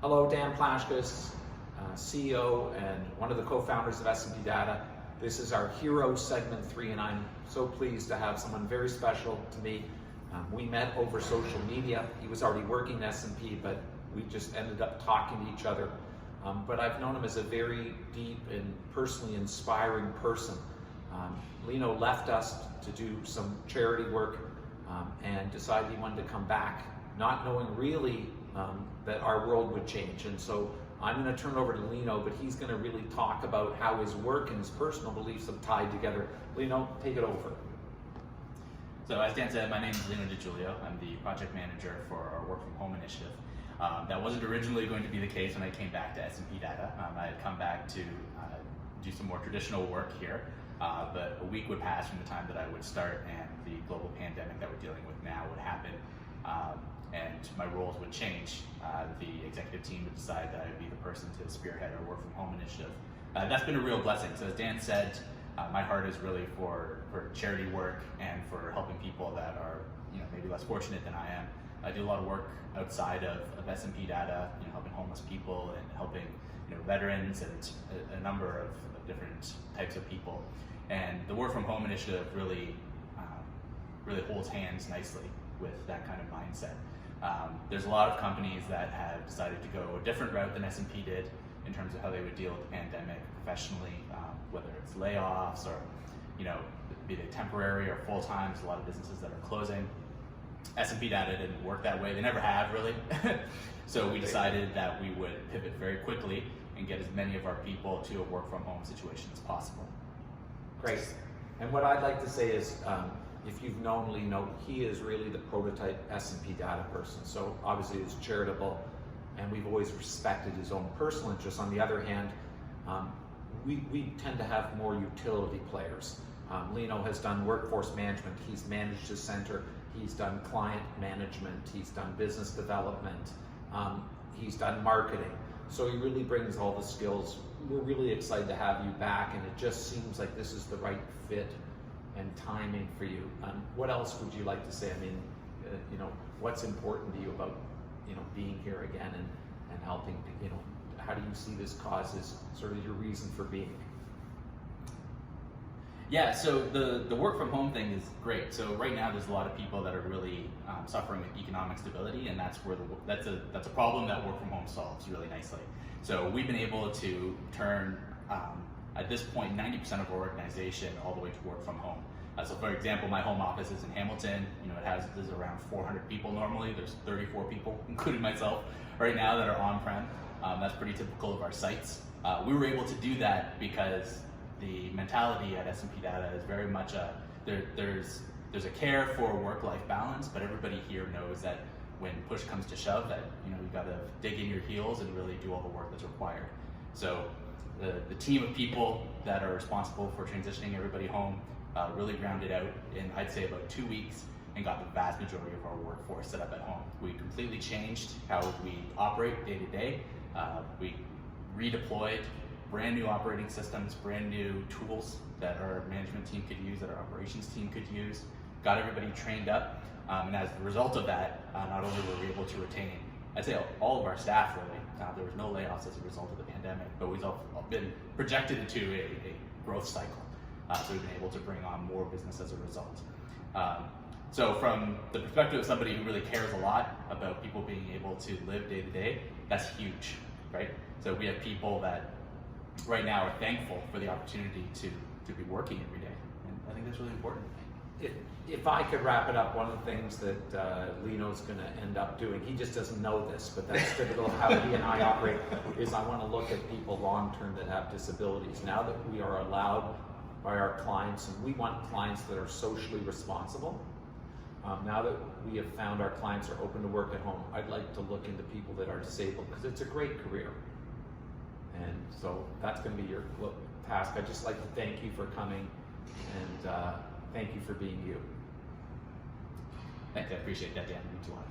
Hello, Dan Plashkus, CEO and one of the co-founders of S&P Data. This is our Hero Segment 3, and I'm so pleased to have someone very special to me. We met over social media. He was already working in S&P, but we just ended up talking to each other. But I've known him as a very deep and personally inspiring person. Lino left us to do some charity work and decided he wanted to come back, not knowing really that our world would change. And so I'm going to turn it over to Lino, but he's going to really talk about how his work and his personal beliefs have tied together. Lino, take it over. So as Dan said, my name is Lino DiJulio. I'm the project manager for our work from home initiative. That wasn't originally going to be the case when I came back to S&P Data. I had come back to do some more traditional work here, but a week would pass from the time that I would start and the global pandemic that we're dealing with now would happen. And my roles would change. The executive team would decide that I would be the person to spearhead our work from home initiative. That's been a real blessing. So as Dan said, my heart is really for charity work and for helping people that are maybe less fortunate than I am. I do a lot of work outside of S&P Data, helping homeless people and helping veterans and a number of different types of people. And the work from home initiative really holds hands nicely with that kind of mindset. There's a lot of companies that have decided to go a different route than S&P did in terms of how they would deal with the pandemic professionally, whether it's layoffs or be they temporary or full-time. There's a lot of businesses that are closing. S&P Data didn't work that way. They never have, really. So we decided that we would pivot very quickly and get as many of our people to a work from home situation as possible. Great. And what I'd like to say is, if you've known Lino, he is really the prototype S&P Data person. So obviously he's charitable, and we've always respected his own personal interests. On the other hand, we tend to have more utility players. Lino has done workforce management. He's managed his center. He's done client management. He's done business development. He's done marketing. So he really brings all the skills. We're really excited to have you back, and it just seems like this is the right fit and timing for you. What else would you like to say? I mean, what's important to you about being here again and helping? How do you see this cause as sort of your reason for being? Yeah, so the work from home thing is great. So right now there's a lot of people that are really suffering with economic stability, and that's a problem that work from home solves really nicely. So we've been able to turn at this point 90% of our organization all the way to work from home. So for example, my home office is in Hamilton. There's around 400 people normally. There's 34 people, including myself, right now that are on-prem. That's pretty typical of our sites. We were able to do that because the mentality at S&P Data is very much there's a care for work-life balance, but everybody here knows that when push comes to shove, that you've got to dig in your heels and really do all the work that's required. So the team of people that are responsible for transitioning everybody home really grounded out in, I'd say, about 2 weeks, and got the vast majority of our workforce set up at home. We completely changed how we operate day to day. We redeployed brand new operating systems, brand new tools that our management team could use, that our operations team could use, got everybody trained up. And as a result of that, not only were we able to retain, I'd say, all of our staff really. There was no layoffs as a result of the pandemic, but we've all been projected into a growth cycle. So we've been able to bring on more business as a result. So from the perspective of somebody who really cares a lot about people being able to live day to day, that's huge, right? So we have people that right now are thankful for the opportunity to be working every day. And I think that's really important. If I could wrap it up, one of the things that Lino's going to end up doing, he just doesn't know this, but that's typical of how he and I operate, is I want to look at people long-term that have disabilities. Now that we are allowed by our clients, and we want clients that are socially responsible, now that we have found our clients are open to work at home, I'd like to look into people that are disabled, because it's a great career. And so that's going to be your task. I'd just like to thank you for coming, and thank you for being you. Thanks, I appreciate that, Dan. It means a lot.